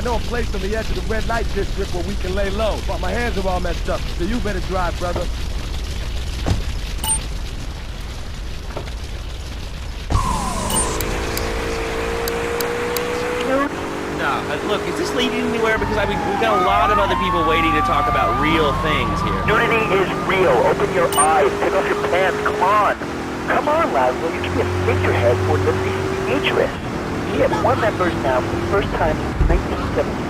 know a place on the edge of the red light district where we can lay low, but my hands are all messed up, so you better drive, brother. Look, is this leading anywhere? Because I mean, we've got a lot of other people waiting to talk about real things here. Nudity is real. Open your eyes. Take off your pants. Come on. Come on, Laszlo. You can be a figurehead for the Demetrius. We have one members now for the first time since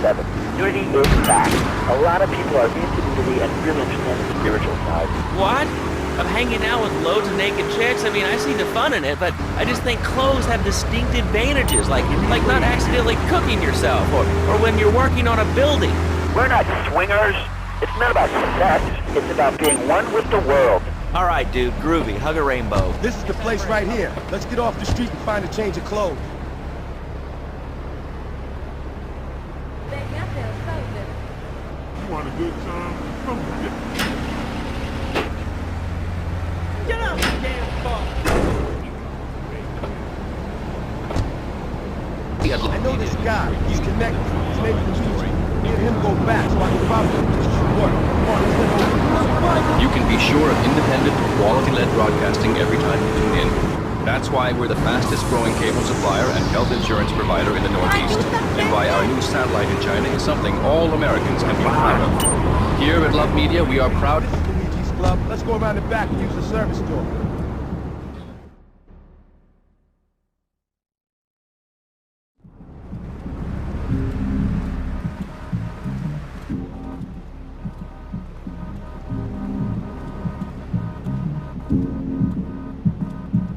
1977. Nudity is back. A lot of people are into nudity and really understand the spiritual side. What? Of hanging out with loads of naked chicks? I mean, I see the fun in it, but I just think clothes have distinct advantages, like not accidentally cooking yourself, or when you're working on a building. We're not swingers. It's not about sex. It's about being one with the world. All right, dude, groovy. Hug a rainbow. This is the place right here. Let's get off the street and find a change of clothes. You want a good time? Come on, Get out of the damn car! I know this guy. He's connected. His name's Luigi. Me and him go back, so I can probably do this work. Come on, let's get over. You can be sure of independent, quality-led broadcasting every time you tune in. That's why we're the fastest growing cable supplier and health insurance provider in the Northeast, and why our new satellite in China is something all Americans can be proud of. Here at Love Media, we are proud. This is Luigi's Club. Let's go around the back and use the service door.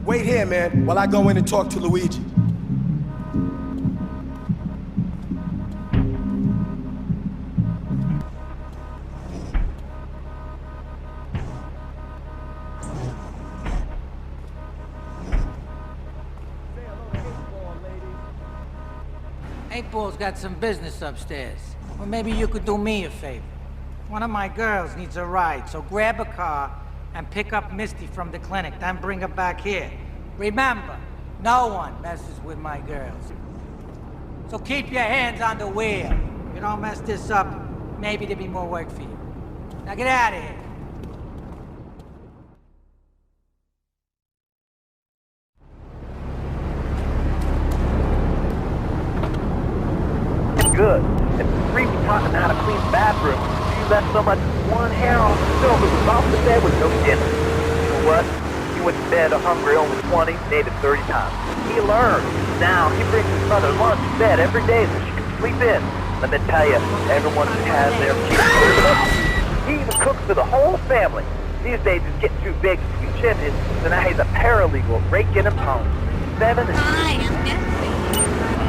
Wait here, man, while I go in and talk to Luigi. Eightball's got some business upstairs. Well, maybe you could do me a favor. One of my girls needs a ride, so grab a car and pick up Misty from the clinic, then bring her back here. Remember, no one messes with my girls. So keep your hands on the wheel. If you don't mess this up, maybe there'll be more work for you. Now get out of here. Good. If the freak taught him how to clean the bathroom, you left so much as one hair on the stove, it was off the bed with no dinner. You know what? He went to bed hungry only 20, maybe 30 times. He learned. Now, he brings his mother lunch to bed every day so she can sleep in. Let me tell you, everyone has their cute. He even cooks for the whole family. These days, he's getting too big to be chimney, so now he's a paralegal raking and pawning. 7 and Hi, I'm Nancy.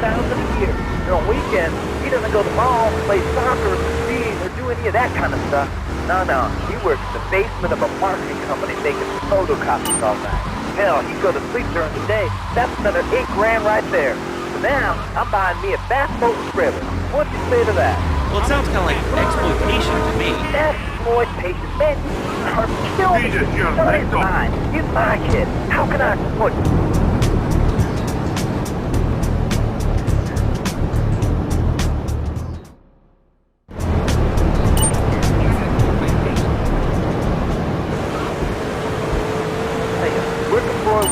$1,000 a year. And on weekends, he doesn't go to the mall, play soccer, read, or do any of that kind of stuff. No, he works in the basement of a marketing company making photocopies all night. Hell, he'd go to sleep during the day. That's another $8 grand right there. So now, I'm buying me a bass boat trailer. What do you say to that? Well, it sounds kind of like exploitation to me. Exploitation, man, you are killing me. Jesus, you're No, he's mine. He's my kid. How can I exploit you?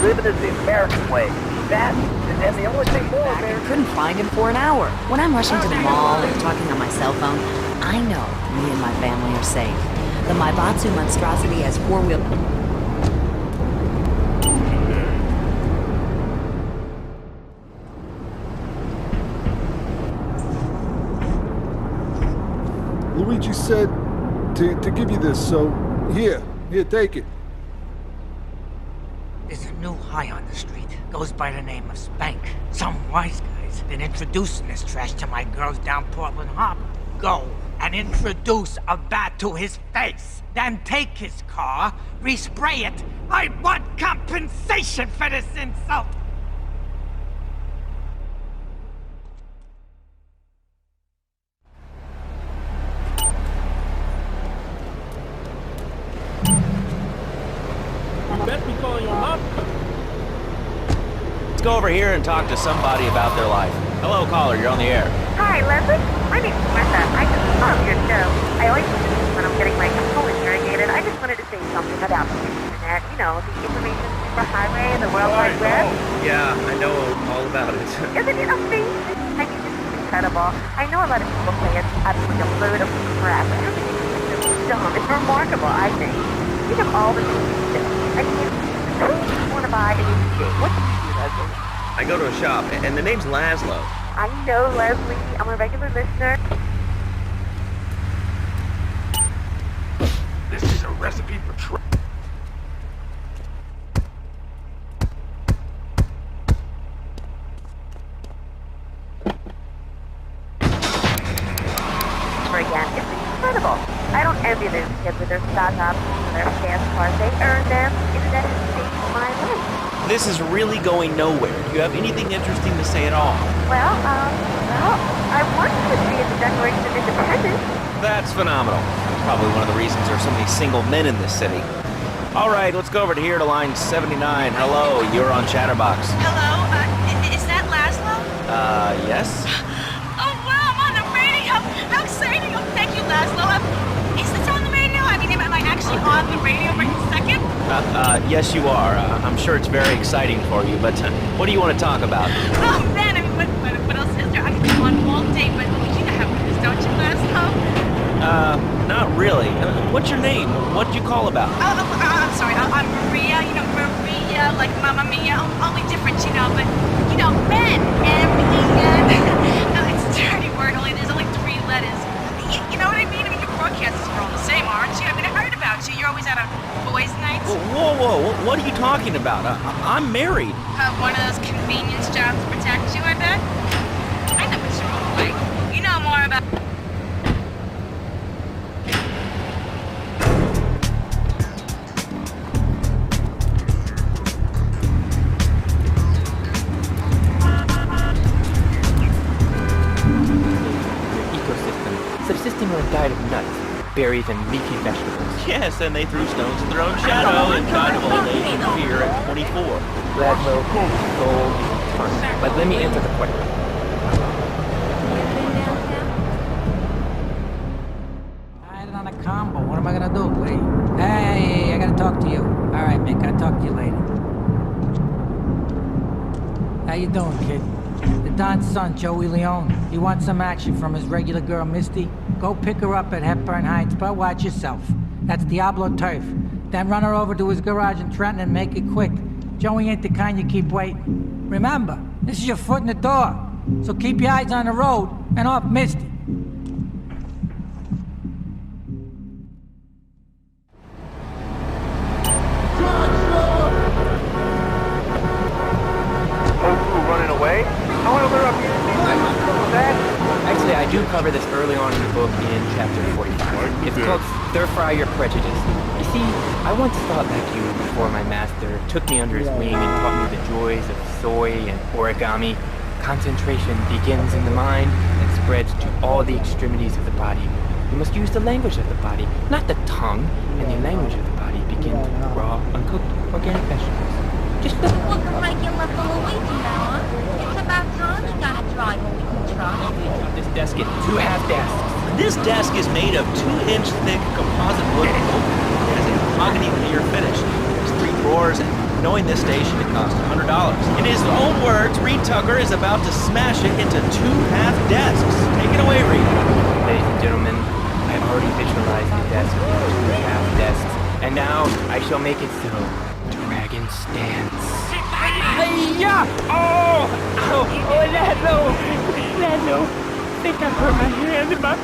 Living is the American way. That, and the only thing more American... Couldn't find him for an hour. When I'm rushing to the mall and talking on my cell phone, I know me and my family are safe. The Maibatsu monstrosity has four-wheel... Luigi said to give you this, so here, take it. There's a new high on the street. Goes by the name of Spank. Some wise guy's been introducing this trash to my girls down Portland Harbor. Go and introduce a bat to his face. Then take his car, respray it. I want compensation for this insult. go over here and talk to somebody about their life. Hello, caller, you're on the air. Hi, Leslie. My name's Martha. I just love your show. I always listen when I'm getting my colon irrigated. I just wanted to say something about the internet. You know, the information superhighway and the World Wide Web. Yeah, I know all about it. Isn't it amazing? I mean, this is incredible. I know a lot of people say it's absolutely a load of crap, but everything is so dumb. It's remarkable, I think. Think of all the things you do. I mean, who do you want to buy a new TV? What do you do, Leslie? I go to a shop, and the name's Laszlo. I know, Leslie. I'm a regular listener. This is a recipe for trouble. Again, it's incredible. I don't envy those kids with their startups and their fast cars. They earned them. Internet has saved my life. This is really going nowhere. Do you have anything interesting to say at all? Well, I wanted to see the Declaration of Independence. That's phenomenal. Probably one of the reasons there's so many single men in this city. All right, let's go over to here to line 79. Hello, you're on Chatterbox. Hello, is that Laszlo? Yes? Oh, wow, I'm on the radio. How exciting. Oh, thank you, Laszlo. Is this on the radio? I mean, am I actually on the radio right this second? Yes, you are. I'm sure it's very exciting for you, but what do you want to talk about? Oh, man, I mean, what else is there? I could go on all day, but you know how it is, don't you, Laszlo? Not really. What's your name? What'd you call about? I'm sorry. I'm Maria. You know, Maria, like Mamma Mia. Only different, you know, but, you know, men. M-E-N. No, it's a dirty word. There's only 3 letters. You know what I mean? I mean, your broadcasters are all the same, aren't you? I mean, I heard about you. You're always out on boys' nights. Whoa. What are you talking about? I'm married. One of those convenience jobs to protect you, I bet? I know what you're all like. You know more about... Subsisting on a diet of nuts, berries, and leafy vegetables. Yes, and they threw stones at their own shadow and died of old age and fear at 24. Laszlo, gold, tons. But let me answer the question. I had it on a combo. What am I gonna do, Lee? Hey, I gotta talk to you. All right, Mick, I'll talk to you later. How you doing, kid? The Don's son, Joey Leone. He wants some action from his regular girl, Misty. Go pick her up at Hepburn Heights, but watch yourself. That's Diablo Turf. Then run her over to his garage in Trenton and make it quick. Joey ain't the kind you keep waiting. Remember, this is your foot in the door. So keep your eyes on the road and off Misty. Running away? How are they up here? Actually, I do cover this early on in the book in chapter 45. It's called Stir Fry Your Prejudice. You see, I once thought like you before my master took me under his wing and taught me the joys of soy and origami. Concentration begins in the mind and spreads to all the extremities of the body. You must use the language of the body, not the tongue, and the language of the body begins with raw, uncooked, organic vegetables. Just the... Look a regular Luigi now, huh? It's about time you got a driver we can trust. This desk is 2 half desks. This desk is made of 2-inch thick composite wood. It has a mahogany veneer finish. There's 3 drawers, and knowing this station, it cost $100. In his own words, Reed Tucker is about to smash it into 2 half desks. Take it away, Reed. Ladies and gentlemen, I have already visualized the desk with 2 half desks, and now I shall make it so. Dragon stance. Hey-ya! Oh! Laszlo! I think I hurt my hand and my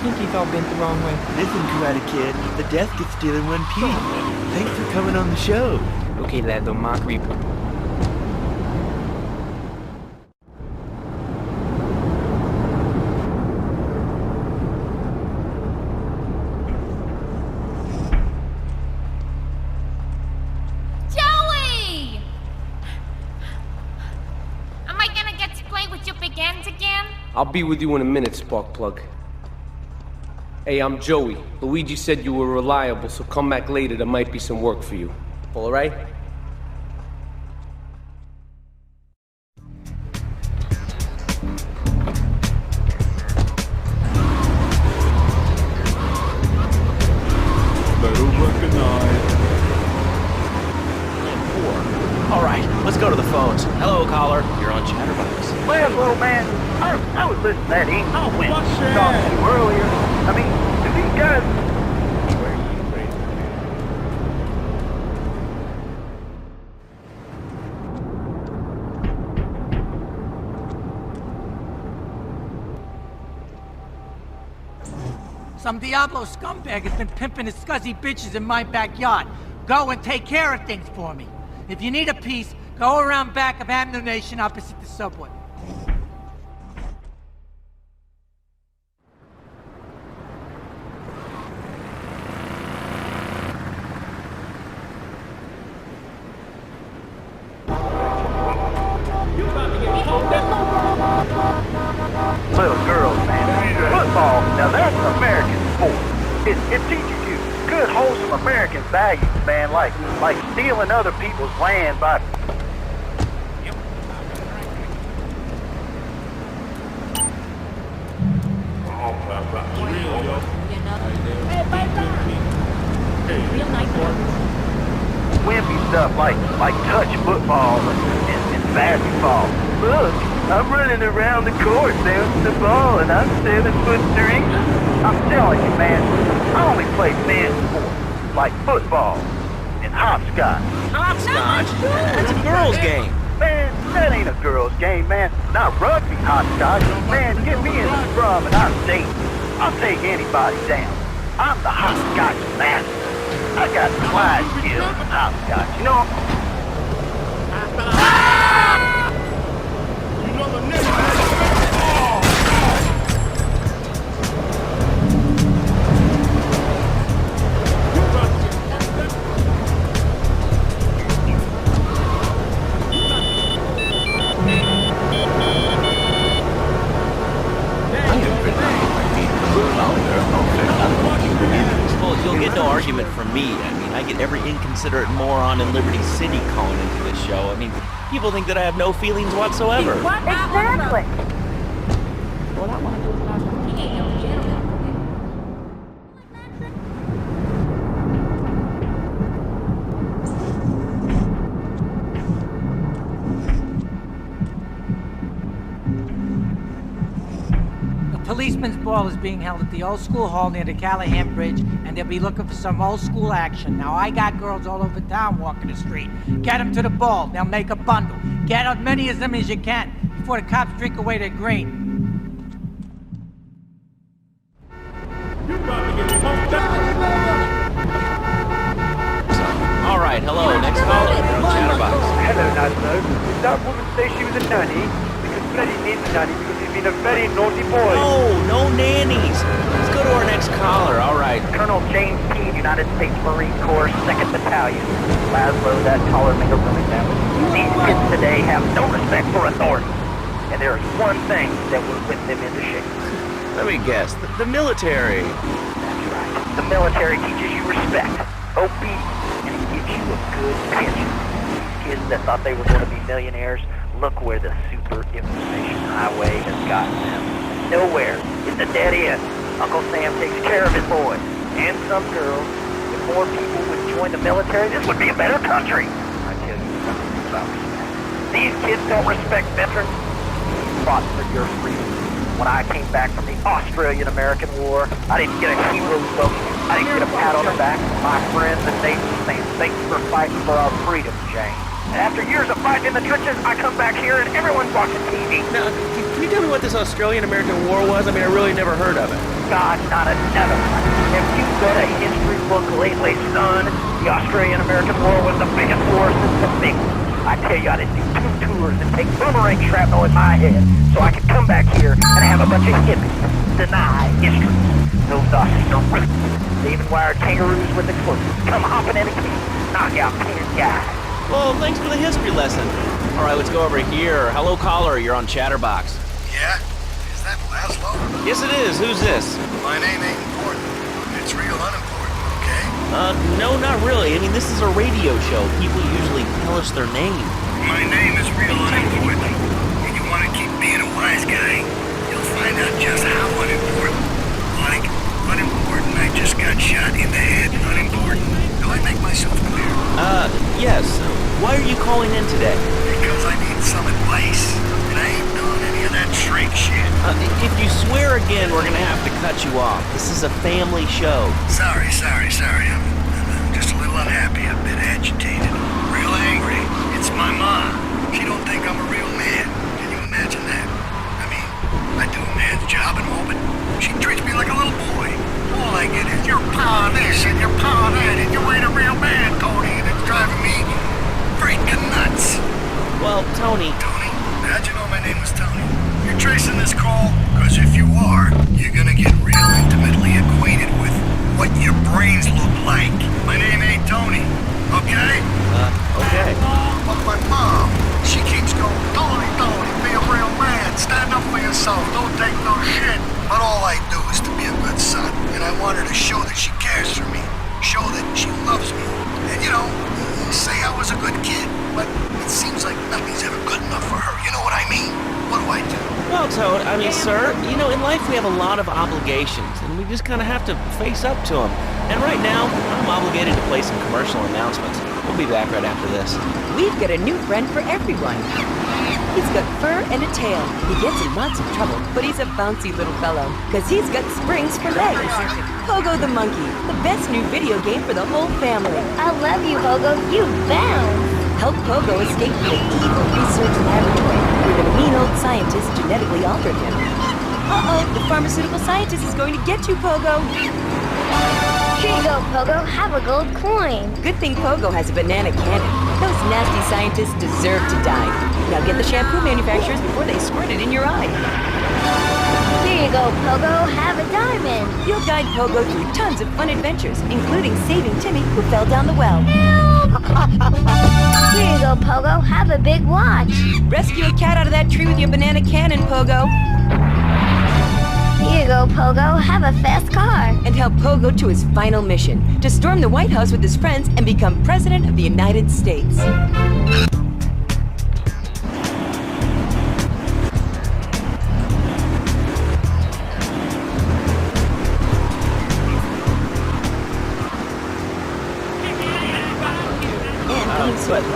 pinky's all bent the wrong way. Listen, Karate Kid, the desk is still in one piece. Thanks for coming on the show. Okay, Laszlo, mock reaper. Joey! Am I gonna get to play with your big ends again? I'll be with you in a minute, Sparkplug. Hey, I'm Joey. Luigi said you were reliable, so come back later. There might be some work for you. All right? Laszlo, man, I was listening to that English when you talked to you earlier. I mean, do these guys... Some Diablo scumbag has been pimping his scuzzy bitches in my backyard. Go and take care of things for me. If you need a piece, go around back of Amno Nation opposite the subway. Little girls, man. Football, now that's an American sport. It teaches you good, wholesome American values, man, like stealing other people's land by... wimpy stuff like touch football and basketball. Look, I'm running around the court bouncing the ball and I'm 7'3". I'm telling you, man, I only play men's sports like football and hopscotch. Hopscotch? That's a girl's game. Man, that ain't a girl's game, man. Not rugby hopscotch. Man, get me in the scrum and I'm safe. I'll take anybody down. I'm the hopscotch master. I got Clyde skills in hopscotch, you know? You know the name. Well, you'll get no argument from me. I mean, I get every inconsiderate moron in Liberty City calling into this show. I mean, people think that I have no feelings whatsoever. Exactly. Policeman's ball is being held at the old school hall near the Callahan Bridge, and they'll be looking for some old school action. Now, I got girls all over town walking the street. Get them to the ball. They'll make a bundle. Get as many of them as you can before the cops drink away their green. All right, hello, next caller. Chatterbox. Hello, Laszlo. Did that woman say she was a nanny? Because Freddie needs a nanny because he's been a very naughty boy. No nannies. Let's go to our next caller. All right. Colonel James P., United States Marine Corps, 2nd Battalion. Laszlo, that caller made a really bad one. These kids today have no respect for authority. And there is one thing that will whip them into shape. Let me guess. The military. That's right. The military teaches you respect, obedience, and it gives you a good pension. These kids that thought they were going to be millionaires, look where the super information highway has gotten them. Nowhere. It's a dead end. Uncle Sam takes care of his boys. And some girls. If more people would join the military, this would be a better country. I tell you something about respect. These kids don't respect veterans. You fought for your freedom. When I came back from the Australian-American War, I didn't get a hero's welcome. I didn't get a pat on the back from my friends and neighbors saying, thanks for fighting for our freedom, Jane. And after years of fighting in the trenches, I come back here and everyone's watching TV. Now, can you tell me what this Australian-American War was? I mean, I really never heard of it. God, not another one. If you've got a history book lately, son, the Australian-American War was the biggest war since the big one. I tell you, I did do 2 tours and take boomerang shrapnel in my head so I could come back here and have a bunch of hippies deny history. Those Australians, they even wired kangaroos with explosives, come hopping in a cage, knock out 10 guys. Well, thanks for the history lesson. All right, let's go over here. Hello, caller. You're on Chatterbox. Yeah? Is that Laszlo? Yes, it is. Who's this? My name ain't important. It's real unimportant, okay? No, not really. I mean, this is a radio show. People usually tell us their name. My name is real unimportant. And you want to keep being a wise guy, you'll find out just how unimportant. Like, unimportant, I just got shot in the head. Unimportant. Do I make myself clear? Yes. Why are you calling in today? Because I need some advice. And I ain't gone If you swear again, we're gonna have to cut you off. This is a family show. Sorry. I'm just a little unhappy, a bit agitated, real angry. It's my mom. She don't think I'm a real man. Can you imagine that? I mean, I do a man's job and all, but she treats me like a little boy. All I get is your paw this and your paw that, and you ain't a real man, Tony, and it's driving me freaking nuts. Well, Tony... Tony? How'd you know my name was Tony? You're tracing this call? Because if you are, you're gonna get real intimately acquainted with what your brains look like. My name ain't Tony, okay? Okay. But my mom, she keeps going, Tony, be a real man. Stand up for yourself. Don't take no shit. But all I do is to be a good son. And I want her to show that she cares for me. Show that she loves me. And, you know, say I was a good kid. But it seems like nothing's ever good enough for her. You know what I mean? What do I do? Well, Toad, I mean, sir, you know, in life we have a lot of obligations, and we just kind of have to face up to them. And right now, I'm obligated to play some commercial announcements. We'll be back right after this. We've got a new friend for everyone. He's got fur and a tail. He gets in lots of trouble, but he's a bouncy little fellow, because he's got springs for legs. Pogo the Monkey, the best new video game for the whole family. I love you, Pogo. You bounce. Help Pogo escape from the evil research laboratory, where the mean old scientist genetically altered him. Uh-oh, the pharmaceutical scientist is going to get you, Pogo. Here you go, Pogo. Have a gold coin. Good thing Pogo has a banana cannon. Those nasty scientists deserve to die. Now get the shampoo manufacturers before they squirt it in your eye. Here you go, Pogo. Have a diamond. You'll guide Pogo through tons of fun adventures, including saving Timmy, who fell down the well. Here you go, Pogo. Have a big watch. Rescue a cat out of that tree with your banana cannon, Pogo. Here you go, Pogo. Have a fast car. And help Pogo to his final mission, to storm the White House with his friends and become President of the United States.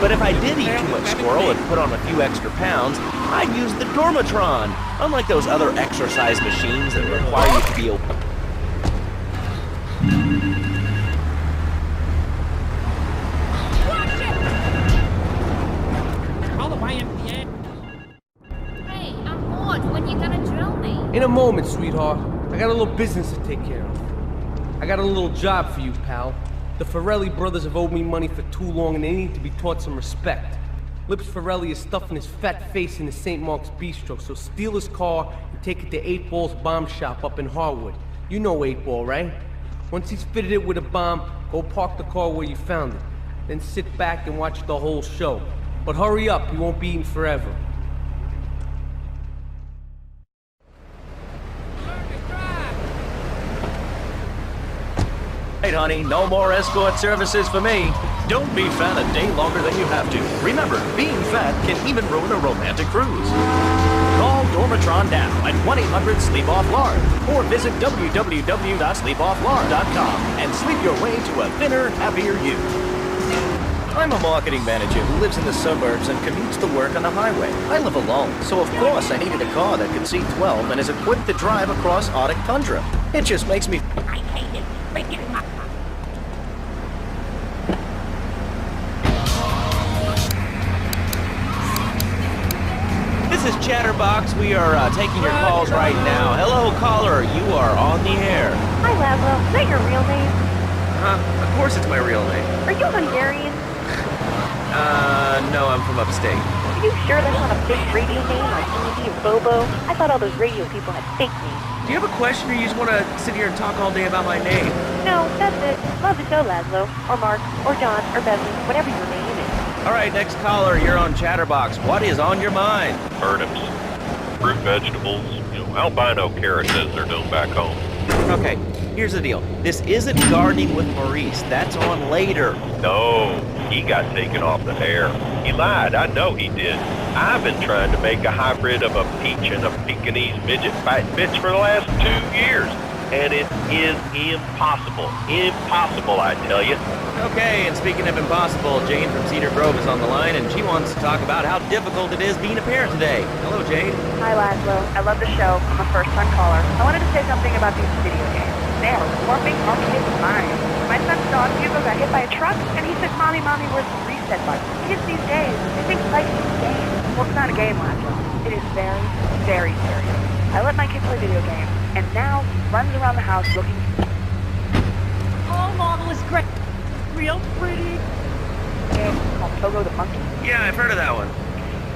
But if I did eat too much squirrel and put on a few extra pounds, I'd use the Dormatron, unlike those other exercise machines that require you to be open. Hey, I'm bored. When you gonna drill me? In a moment, sweetheart. I got a little business to take care of. I got a little job for you, pal. The Ferrelli brothers have owed me money for too long, and they need to be taught some respect. Lips Ferrelli is stuffing his fat face in the St. Mark's Bistro, so steal his car and take it to 8 Ball's bomb shop up in Harwood. You know 8 Ball, right? Once he's fitted it with a bomb, go park the car where you found it. Then sit back and watch the whole show. But hurry up, he won't be eating forever. Hey, honey, no more escort services for me. Don't be fat a day longer than you have to. Remember, being fat can even ruin a romantic cruise. Call Dormatron now at 1-800-SLEEP-OFF-LARD or visit www.sleepofflard.com and sleep your way to a thinner, happier you. I'm a marketing manager who lives in the suburbs and commutes to work on the highway. I live alone, so of course I needed a car that could seat 12 and is equipped to drive across Arctic tundra. It just makes me... I hate it. Freaking This is Chatterbox. We are taking your calls right now. Hello, caller. You are on the air. Hi, Laszlo. Is that your real name? Of course it's my real name. Are you Hungarian? No, I'm from upstate. Are you sure that's not a fake radio name like Andy or Bobo? I thought all those radio people had fake names. Do you have a question or you just want to sit here and talk all day about my name? No, that's it. Love the show, Laszlo. Or Mark. Or John. Or Beverly. Whatever your name is. All right, next caller. You're on Chatterbox. What is on your mind? Turnips, fruit vegetables, albino carrots as they're known back home. Okay, here's the deal. This isn't Gardening with Maurice. That's on later. No, he got taken off the air. He lied. I know he did. I've been trying to make a hybrid of a peach and a Pekingese midget fighting bitch for the last 2 years. and it is impossible. Impossible, I tell you. Okay, and speaking of impossible, Jane from Cedar Grove is on the line, and she wants to talk about how difficult it is being a parent today. Hello, Jane. Hi, Laszlo. I love the show. I'm a first-time caller. I wanted to say something about these video games. They are warping our kids' minds. My son's dog Hugo got hit by a truck, and he said, Mommy, where's the reset button? Kids these days, they think life is a game. Well, it's not a game, Laszlo. It is very, very serious. I let my kid play video games, and now he runs around the house looking... Oh, model is great. Real pretty. Game called Pogo the Monkey. Yeah, I've heard of that one.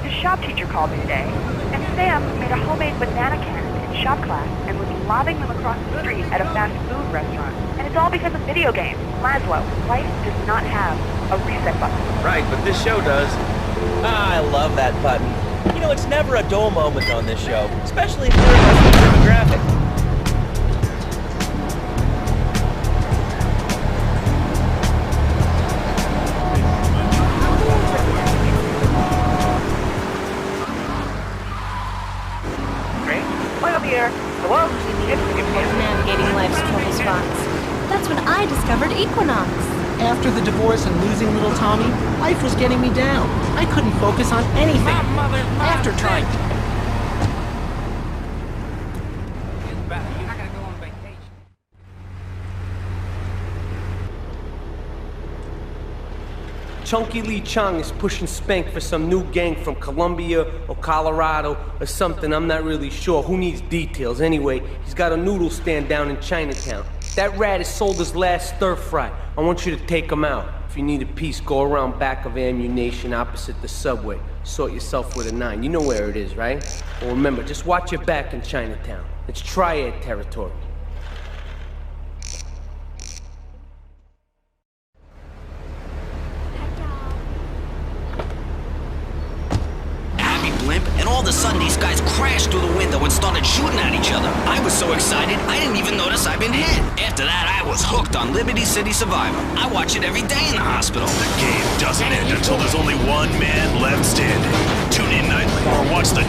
His shop teacher called me today, and Sam made a homemade banana cannon in shop class and was lobbing them across the street at a fast food restaurant. And it's all because of video games. Laszlo, life does not have a reset button. Right, but this show does. Ah, I love that button. You know, it's never a dull moment on this show, especially if you're a demographic. Hello? Navigating life's trouble spots. That's when I discovered Equinox. After the divorce and losing little Tommy, life was getting me down. I couldn't focus on anything. After trying. I gotta go on vacation. Chunky Lee Chong is pushing Spank for some new gang from Colombia or Colorado or something, I'm not really sure. Who needs details? Anyway, he's got a noodle stand down in Chinatown. That rat has sold his last stir fry. I want you to take him out. If you need a piece, go around back of Ammunition opposite the subway. Sort yourself with a 9. You know where it is, right? Well, remember, just watch your back in Chinatown. It's triad territory. Blimp, and all of a sudden these guys crashed through the window and started shooting at each other. I was so excited, I didn't even notice I'd been hit. After that, I was hooked on Liberty City Survivor. I watch it every day in the hospital. The game doesn't end until there's only one man left standing. Tune in nightly or watch the...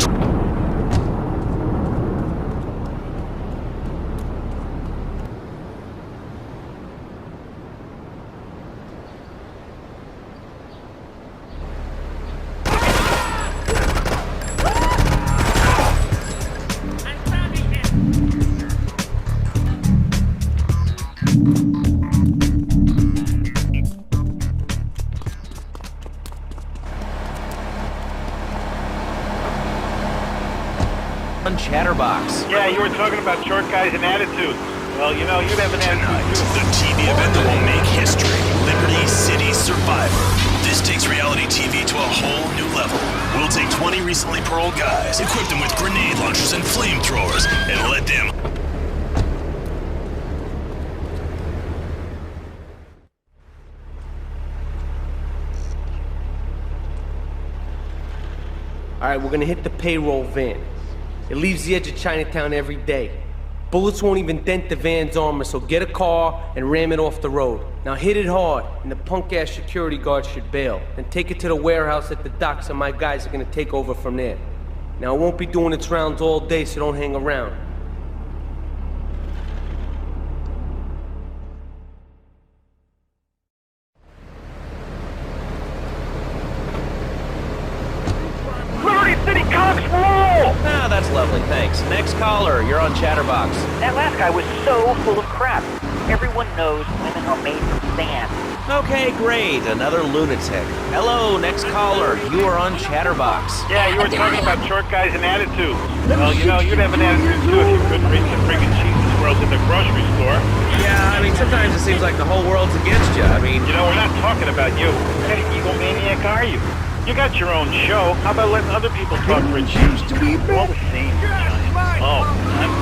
Chatterbox. Yeah, you were talking about short guys and attitudes. Well, you know, you'd have an attitude too. The TV event that will make history. Liberty City Survivor. This takes reality TV to a whole new level. We'll take 20 recently paroled guys, equip them with grenade launchers and flamethrowers, and let them... Alright, we're gonna hit the payroll van. It leaves the edge of Chinatown every day. Bullets won't even dent the van's armor, so get a car and ram it off the road. Now hit it hard, and the punk-ass security guard should bail. Then take it to the warehouse at the docks, and my guys are gonna take over from there. Now it won't be doing its rounds all day, so don't hang around. Ah, that's lovely, thanks. Next caller, you're on Chatterbox. That last guy was so full of crap. Everyone knows women are made from sand. Okay, great. Another lunatic. Hello, next caller. You are on Chatterbox. Yeah, you were talking about short guys and attitudes. Well, you know, you'd have an attitude too if you couldn't reach the friggin' cheese squirrels at the grocery store. Yeah, I mean, sometimes it seems like the whole world's against you. I mean... You know, we're not talking about you. What kind of egomaniac are you? You got your own show. How about letting other people talk for a change? All the same, giant. Oh, I'm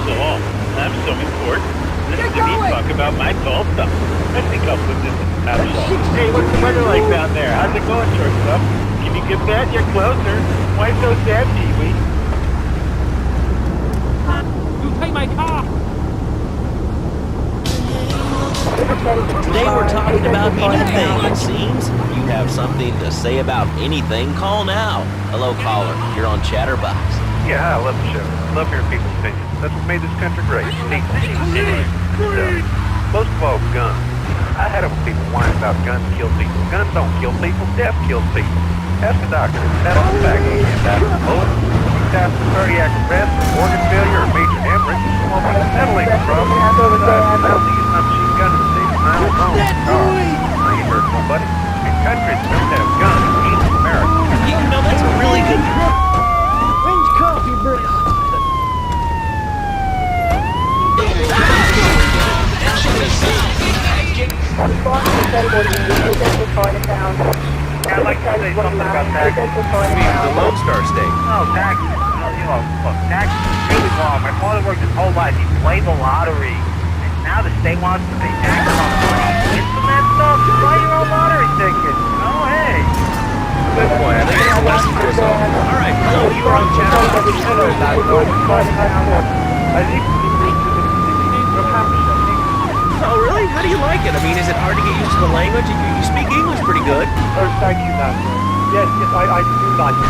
so important. Listen to me talk about my tall stuff. I think I'll put this in the top shelf. Hey, what's the weather like down there? How's it going, shortstop? Can you get that? You're closer. Why so sad, Pee-wee? You take my car! Today we're talking about anything, it seems. If you have something to say about anything, call now. Hello, caller. You're on Chatterbox. Yeah, I love the show. Love hearing people's opinions. That's what made this country great. Most of all, guns. I had it when people whine about guns kill people. Guns don't kill people. Death kills people. Ask a doctor. That on the back. You can't die from a bullet. You die from cardiac arrest, organ failure, or major hemorrhage. Well, that'll ain't the problem. I don't use my machine gun to save my own home. I ain't hurt nobody. In countries that don't have guns, ain't America. You know, that's a really good... Range coffee break. I'd like to say something about taxes. You mean the Lone Star State? Oh, taxes. Look, taxes is really wrong. My father worked his whole life. He played the lottery. And now the state wants to pay taxes on the money. Get some of that stuff. Just buy your own lottery ticket. Oh, hey. Good point. I think it's a lesson for us all. All right, hello, you were on channel. Oh, really? How do you like it? I mean, is it hard to get used to the language? You speak English pretty good. Oh, thank you, Doctor. Yes, I do like it.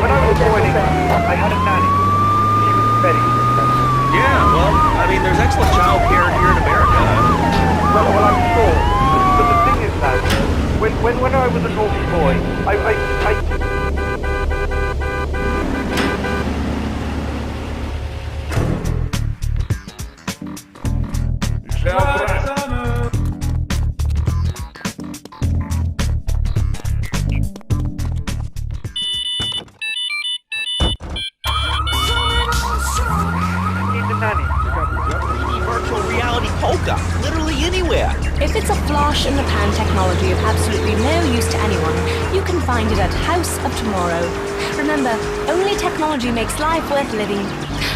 When I was born, I had a nanny. She was Betty. Yeah, well, I mean, there's excellent child care here in America. Well, I'm sure. But the thing is that when I was a naughty boy, I Virtual reality polka, literally anywhere. If it's a flash in the pan technology of absolutely no use to anyone, you can find it at House of Tomorrow. Remember, only technology makes life worth living.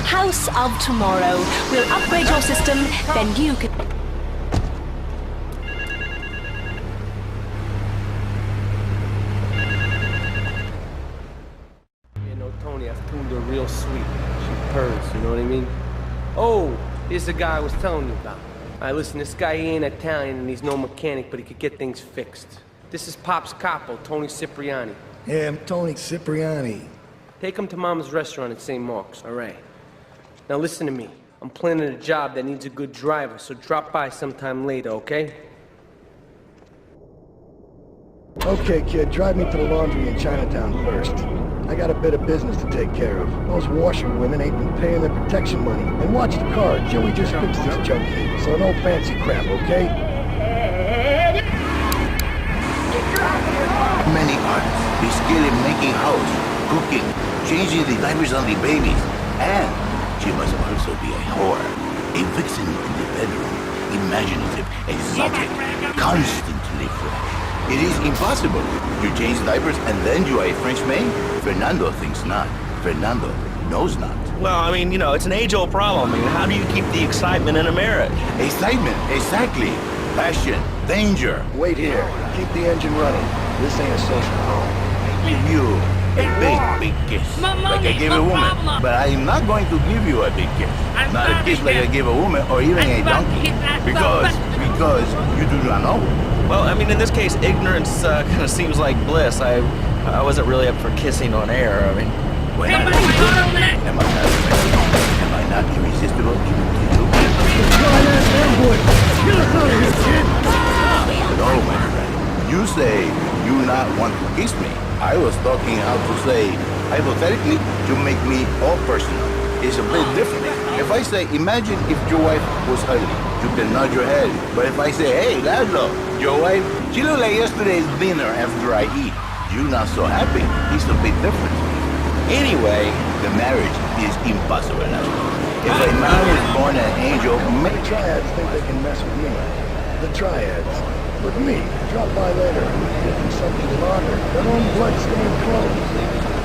House of Tomorrow. We'll upgrade your system, then you can... You know, Tony, I've tuned her real sweet. She purrs, you know what I mean? Oh, here's the guy I was telling you about. All right, listen, this guy, he ain't Italian and he's no mechanic, but he could get things fixed. This is Pop's capo, Tony Cipriani. Yeah, I'm Tony Cipriani. Take him to Mama's restaurant at St. Mark's, all right? Now listen to me. I'm planning a job that needs a good driver, so drop by sometime later, okay? Okay, kid, drive me to the laundry in Chinatown first. I got a bit of business to take care of. Those washerwomen ain't been paying their protection money. And watch the car. Joey just fixed this junkie. So no fancy crap, okay? Many arts. Be skilled in making house, cooking, changing the diapers on the babies. And she must also be a whore. A vixen in the bedroom. Imaginative, exotic, constantly fresh. It is impossible. You change diapers and then you are a French maid? Fernando thinks not. Fernando knows not. Well, I mean, you know, it's an age-old problem. I mean, how do you keep the excitement in a marriage? Excitement, exactly. Passion, danger. Wait here. Keep the engine running. This ain't a social call. Give you a big kiss. Like I gave a woman. But I am not going to give you a big kiss. Not a kiss like I gave a woman or even a donkey. Because you do not know. Well, I mean, in this case, ignorance kind of seems like bliss. I wasn't really up for kissing on air. I mean, am I not irresistible even to you? No, my friend. You say you not want to kiss me. I was talking how to say, hypothetically, to make me all personal. It's a bit different. If I say, imagine if your wife was ugly, you can nod your head. But if I say, hey, Laszlo, your wife, she looked like yesterday's dinner after I eat. You not so happy. It's a bit different. Anyway, the marriage is impossible now. If a man is born an angel, The triads think they can mess with me. The triads. With me, drop by later and give them something to honor. Their own blood-stained clothes.